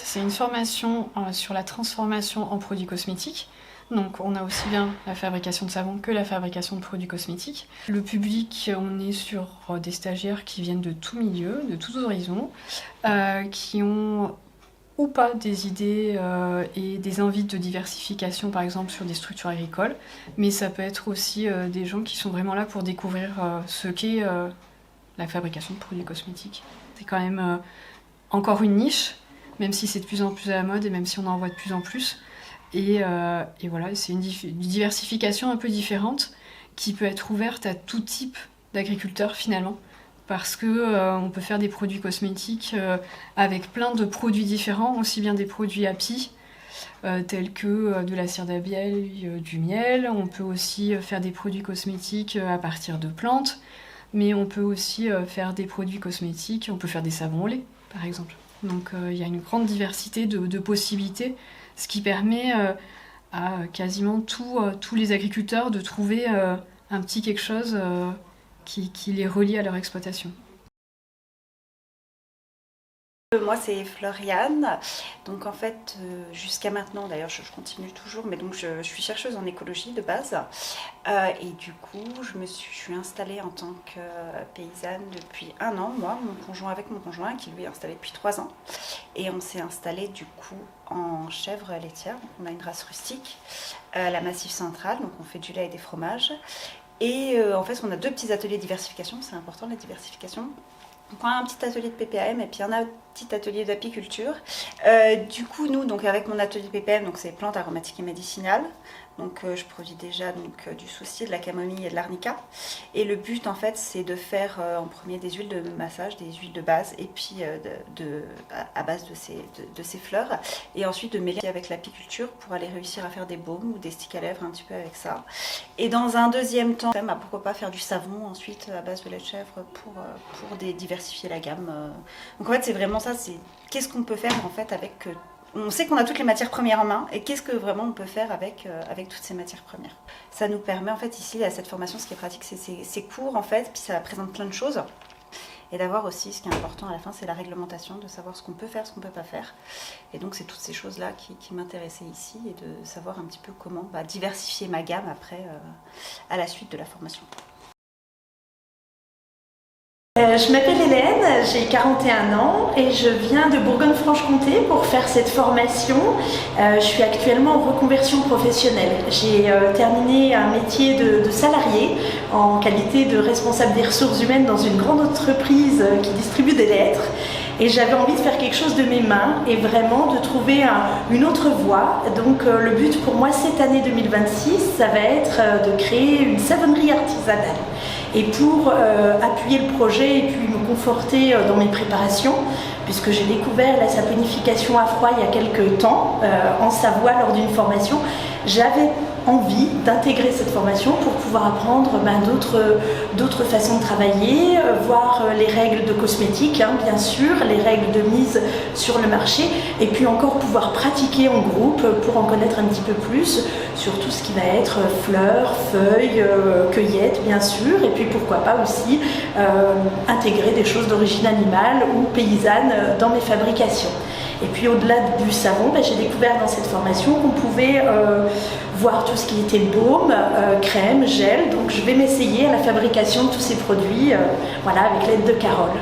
C'est une formation sur la transformation en produits cosmétiques. Donc on a aussi bien la fabrication de savon que la fabrication de produits cosmétiques. Le public, on est sur des stagiaires qui viennent de tout milieu, de tous horizons, qui ont ou pas des idées et des envies de diversification, par exemple sur des structures agricoles, mais ça peut être aussi des gens qui sont vraiment là pour découvrir ce qu'est la fabrication de produits cosmétiques. C'est quand même encore une niche, même si c'est de plus en plus à la mode et même si on en voit de plus en plus. Et voilà, c'est une diversification un peu différente qui peut être ouverte à tout type d'agriculteurs finalement. Parce qu'on peut faire des produits cosmétiques avec plein de produits différents, aussi bien des produits API, tels que de la cire d'abeille, du miel. On peut aussi faire des produits cosmétiques à partir de plantes, mais on peut aussi faire des produits cosmétiques, on peut faire des savons au lait, par exemple. Donc il y a une grande diversité de possibilités, ce qui permet à quasiment tous les agriculteurs de trouver un petit quelque chose qui les relie à leur exploitation. Moi c'est Floriane, donc en fait jusqu'à maintenant, d'ailleurs je continue toujours, mais donc je suis chercheuse en écologie de base et du coup je suis installée en tant que paysanne depuis 1 an, moi, avec mon conjoint qui lui est installé depuis 3 ans, et on s'est installé du coup en chèvre laitière, donc on a une race rustique, la Massif Centrale, donc on fait du lait et des fromages, et en fait on a 2 petits ateliers de diversification, c'est important la diversification. Donc on a un petit atelier de PPAM et puis un petit atelier d'apiculture. Du coup, nous, donc avec mon atelier de PPAM, donc c'est plantes aromatiques et médicinales. Donc je produis déjà du souci, de la camomille et de l'arnica. Et le but en fait c'est de faire en premier des huiles de massage, des huiles de base et puis à base de ces fleurs. Et ensuite de mêler avec l'apiculture pour aller réussir à faire des baumes ou des sticks à lèvres un petit peu avec ça. Et dans un deuxième temps, pourquoi pas faire du savon ensuite à base de lait de chèvre pour diversifier la gamme. Donc en fait c'est vraiment ça, c'est qu'est-ce qu'on peut faire en fait avec... On sait qu'on a toutes les matières premières en main et qu'est-ce que vraiment on peut faire avec toutes ces matières premières. Ça nous permet en fait ici à cette formation, ce qui est pratique, c'est ces cours en fait, puis ça présente plein de choses. Et d'avoir aussi, ce qui est important à la fin, c'est la réglementation, de savoir ce qu'on peut faire, ce qu'on ne peut pas faire. Et donc c'est toutes ces choses-là qui m'intéressaient ici et de savoir un petit peu comment diversifier ma gamme après à la suite de la formation. Je m'appelle Hélène, j'ai 41 ans et je viens de Bourgogne-Franche-Comté pour faire cette formation. Je suis actuellement en reconversion professionnelle. J'ai terminé un métier de salarié en qualité de responsable des ressources humaines dans une grande entreprise qui distribue des lettres. Et j'avais envie de faire quelque chose de mes mains et vraiment de trouver une autre voie. Donc le but pour moi cette année 2026, ça va être de créer une savonnerie artisanale. Et pour appuyer le projet et puis me conforter dans mes préparations, puisque j'ai découvert la saponification à froid il y a quelques temps en Savoie lors d'une formation, j'avais envie d'intégrer cette formation pour pouvoir apprendre d'autres façons de travailler, voir les règles de cosmétique, bien sûr, les règles de mise sur le marché, et puis encore pouvoir pratiquer en groupe pour en connaître un petit peu plus sur tout ce qui va être fleurs, feuilles, cueillettes bien sûr, et puis pourquoi pas aussi intégrer des choses d'origine animale ou paysanne dans mes fabrications. Et puis au-delà du savon, j'ai découvert dans cette formation qu'on pouvait voir tout ce qui était baume, crème, gel. Donc je vais m'essayer à la fabrication de tous ces produits avec l'aide de Carole.